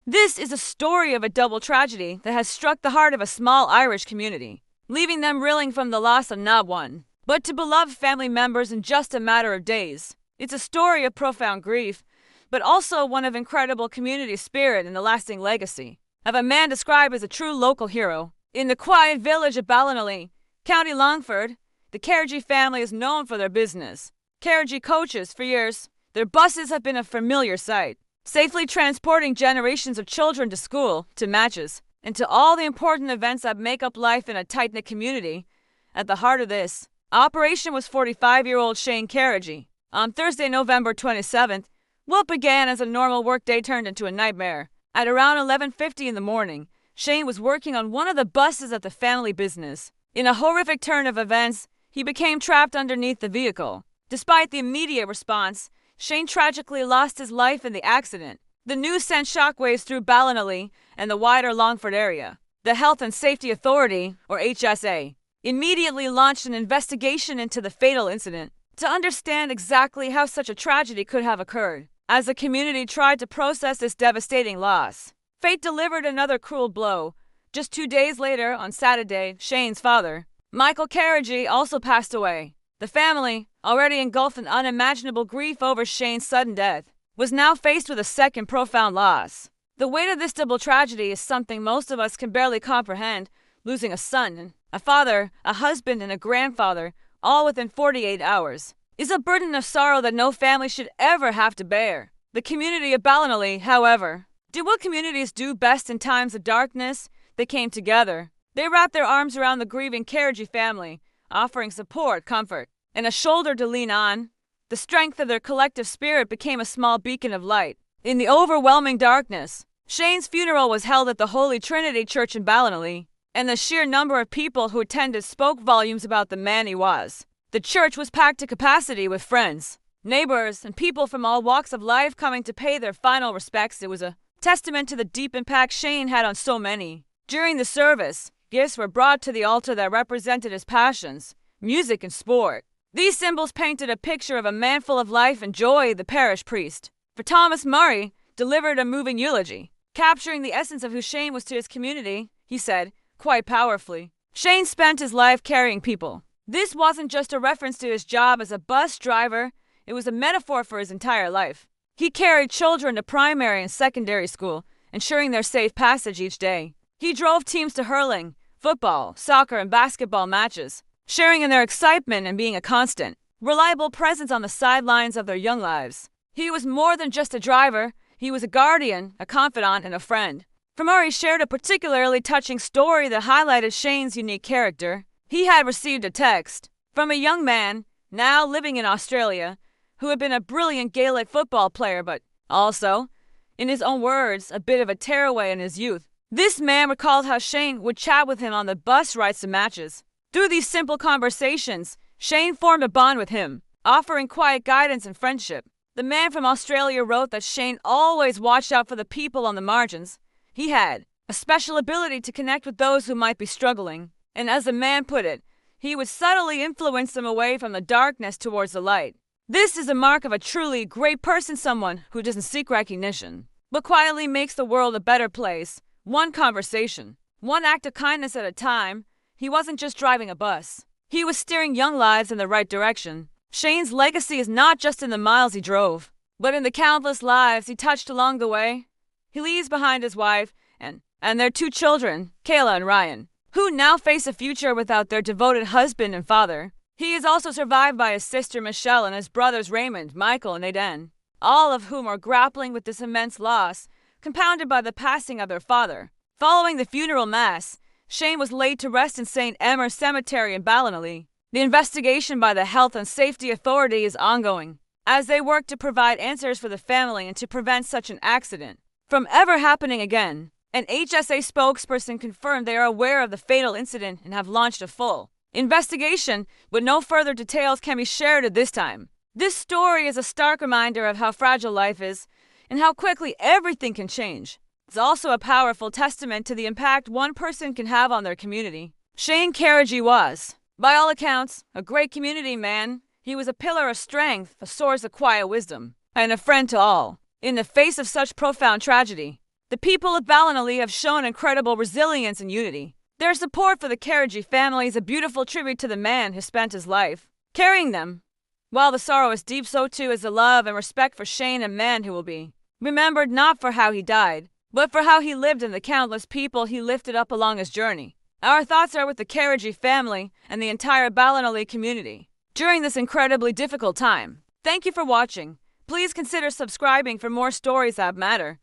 This is a story of a double tragedy that has struck the heart of a small Irish community, leaving them reeling from the loss of not one, but two beloved family members in just a matter of days. It's a story of profound grief, but also one of incredible community spirit and a lasting legacy of a man described as a true local hero. In the quiet village of Ballinalee, County Longford, the Carrigy family is known for their business. Carrigy coaches for years. Their buses have been a familiar sight, safely transporting generations of children to school, to matches, and to all the important events that make up life in a tight-knit community. At the heart of this operation was 45-year-old Shane Carrigy. On Thursday, November 27th, what began as a normal workday turned into a nightmare. At around 11:50 in the morning, Shane was working on one of the buses at the family business. In a horrific turn of events, he became trapped underneath the vehicle. Despite the immediate response, Shane tragically lost his life in the accident. The news sent shockwaves through Ballinalee and the wider Longford area. The Health and Safety Authority, or HSA, immediately launched an investigation into the fatal incident to understand exactly how such a tragedy could have occurred. As the community tried to process this devastating loss, fate delivered another cruel blow. Just 2 days later, on Saturday, Shane's father, Michael Carrigy, also passed away. The family, already engulfed in unimaginable grief over Shane's sudden death, was now faced with a second profound loss. The weight of this double tragedy is something most of us can barely comprehend, losing a son, a father, a husband, and a grandfather, all within 48 hours, is a burden of sorrow that no family should ever have to bear. The community of Ballinalee, however, did what communities do best in times of darkness. They came together. They wrapped their arms around the grieving Carrigy family, offering support, comfort, and a shoulder to lean on. The strength of their collective spirit became a small beacon of light. In the overwhelming darkness, Shane's funeral was held at the Holy Trinity Church in Ballinalee, and the sheer number of people who attended spoke volumes about the man he was. The church was packed to capacity with friends, neighbors, and people from all walks of life coming to pay their final respects. It was a testament to the deep impact Shane had on so many. During the service, gifts were brought to the altar that represented his passions, music and sport. These symbols painted a picture of a man full of life and joy. The parish priest, for Thomas Murray, delivered a moving eulogy, capturing the essence of who Shane was to his community. He said, quite powerfully, Shane spent his life carrying people. This wasn't just a reference to his job as a bus driver, it was a metaphor for his entire life. He carried children to primary and secondary school, ensuring their safe passage each day. He drove teams to hurling, football, soccer, and basketball matches, sharing in their excitement and being a constant, reliable presence on the sidelines of their young lives. He was more than just a driver, he was a guardian, a confidant, and a friend. Murray shared a particularly touching story that highlighted Shane's unique character. He had received a text from a young man, now living in Australia, who had been a brilliant Gaelic football player but also, in his own words, a bit of a tearaway in his youth. This man recalled how Shane would chat with him on the bus rides to matches. Through these simple conversations, Shane formed a bond with him, offering quiet guidance and friendship. The man from Australia wrote that Shane always watched out for the people on the margins. He had a special ability to connect with those who might be struggling, and as the man put it, he would subtly influence them away from the darkness towards the light. This is a mark of a truly great person, someone who doesn't seek recognition, but quietly makes the world a better place, one conversation, one act of kindness at a time. He wasn't just driving a bus. He was steering young lives in the right direction. Shane's legacy is not just in the miles he drove, but in the countless lives he touched along the way. He leaves behind his wife and their 2 children, Kayla and Ryan, who now face a future without their devoted husband and father. He is also survived by his sister Michelle and his brothers Raymond, Michael, and Aidan, all of whom are grappling with this immense loss, compounded by the passing of their father. Following the funeral mass, Shane was laid to rest in St. Emmer Cemetery in Ballinalee. The investigation by the Health and Safety Authority is ongoing, as they work to provide answers for the family and to prevent such an accident from ever happening again. An HSA spokesperson confirmed they are aware of the fatal incident and have launched a full investigation, but no further details can be shared at this time. This story is a stark reminder of how fragile life is and how quickly everything can change. It's also a powerful testament to the impact one person can have on their community. Shane Carrigy was, by all accounts, a great community man. He was a pillar of strength, a source of quiet wisdom, and a friend to all. In the face of such profound tragedy, The people of Ballinalee have shown incredible resilience and unity. Their support for the Carrigy family is a beautiful tribute to the man who spent his life carrying them. While the sorrow is deep, so too is the love and respect for Shane, a man who will be remembered not for how he died, but for how he lived and the countless people he lifted up along his journey. Our thoughts are with the Carrigy family and the entire Ballinalee community during this incredibly difficult time. Thank you for watching. Please consider subscribing for more stories that matter.